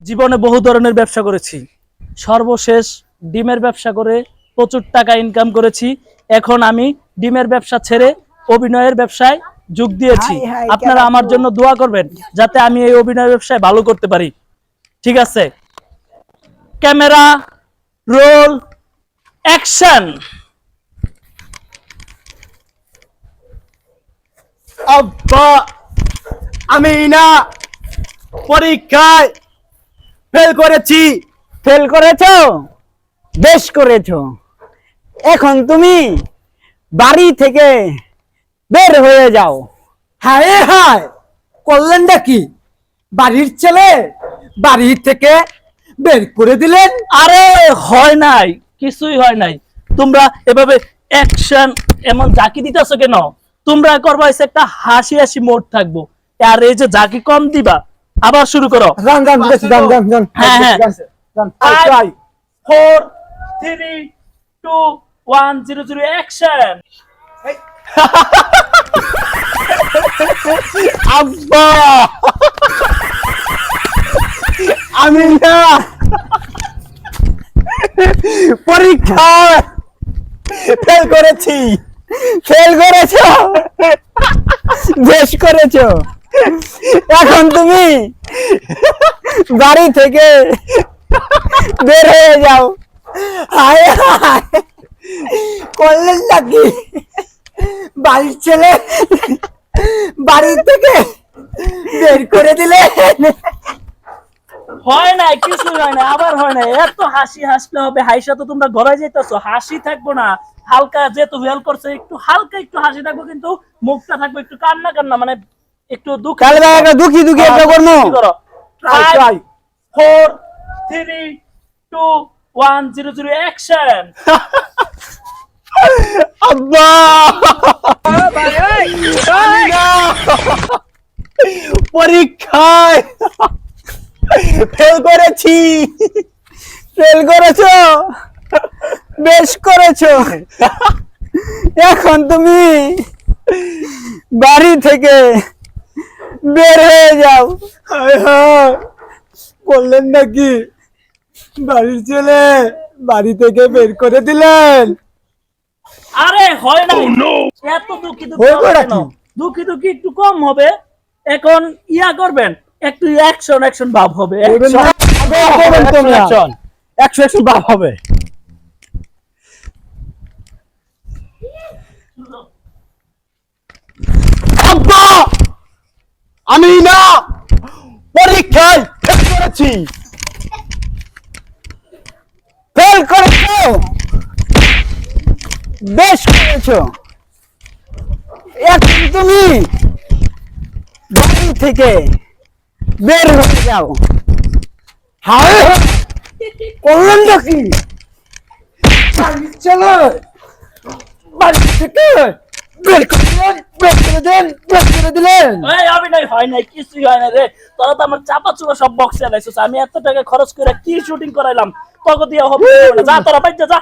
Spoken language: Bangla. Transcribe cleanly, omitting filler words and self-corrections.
জীবনে বহু ধরনের ব্যবসা করেছি, সর্বশেষ ডিমের ব্যবসা করে প্রচুর টাকা ইনকাম করেছি। এখন আমি ডিমের ব্যবসা ছেড়ে অভিনয়ের ব্যবসায় যোগ দিয়েছি। আপনারা আমার জন্য দোয়া করবেন যাতে আমি এই অভিনয় ব্যবসায় ভালো করতে পারি। ঠিক আছে, ক্যামেরা রোল অ্যাকশন। আব্বা, আমি না পরীক্ষায় ফেল করেছি। ফেল করেছো? বেশ করেছো। এখন তুমি বাড়ি থেকে বের হয়ে যাও। হায় হায়, করলেনটা কি? বাড়ির ছেলে বাড়ি থেকে বের করে দিলেন? আরে হয় নাই, কিছুই হয় নাই। তোমরা এভাবে অ্যাকশন এমন জাকি দিতেছো কেন? তোমরা করবা এসে একটা হাসি হাসি মোড থাকবো, আর এই যে জাকি কম দিবা। আবার শুরু করো। Run run run run run. হ্যাঁ হ্যাঁ, রান 5 4 3 2 1 0 0 অ্যাকশন। আব্বা, আমি না পরীক্ষায় ফেল করেছি। ফেল করেছো? বেশ করেছো। এখন তুমি বাড়ি থেকে বের হয়ে যাও। হায় হায়, করলেন নাকি? বাড়ির ছেলে বাড়ি থেকে বের করে দিলে? হয় নাই, কিছু হয় না, আবার হয় না। এত হাসি হাসলে হবে? হাসি তো তোমরা ঘরে যেতেছো, হাসি থাকবো না। হালকা যেহেতু হেল্প করছে, একটু হালকা একটু হাসি থাকবো, কিন্তু মুখটা থাকবে একটু কান্না কান্না, মানে একটু দুঃখ। তাহলে ভাই একটা দুঃখী দুঃখী একটা করবো। 5 4 3 2 1 0 0 অ্যাকশন। আব্বা, আমি না পরীক্ষায় ফেল করেছি। ফেল করেছো? বেশ করেছো। এখন তুমি বাড়ি থেকে বের হয়ে যাও। হায় হায়, বললেন নাকি? বাড়ির ছেলে বাড়ি থেকে বের করে দিলেন? আরে হয় না, এত দুঃখী দুঃখী হয়ে হবে গেল কেন? কি? দুঃখী দুঃখী একটু কম হবে। এখন ইয়া করবেন, একটু অ্যাকশন অ্যাকশন ভাব হবে। করবেন না? করবেন তোমরা। 100 বাপ হবে। আব্বা, আমি না পরীক্ষায় ফেল করেছি। ফেল করেছো? বেশ করেছো। এখন তুমি বাড়ি থেকে বের হয়ে যাও। হায় হায়, করলেন নাকি? বাড়ির ছেলে বাড়ি থেকে বের করে দিলেন, বের করে দিলেন, বের করে দিলেন। এই অভিনয় হয় নাই, কিছুই হয় না রে। তোরা তো আমার চাপা চুপা সব বক্সে লাইছিস। আমি এত টাকা খরচ করে কি শুটিং করাইলাম, তোকে দিয়ে হবে না। যা তোরা বাইরে যা।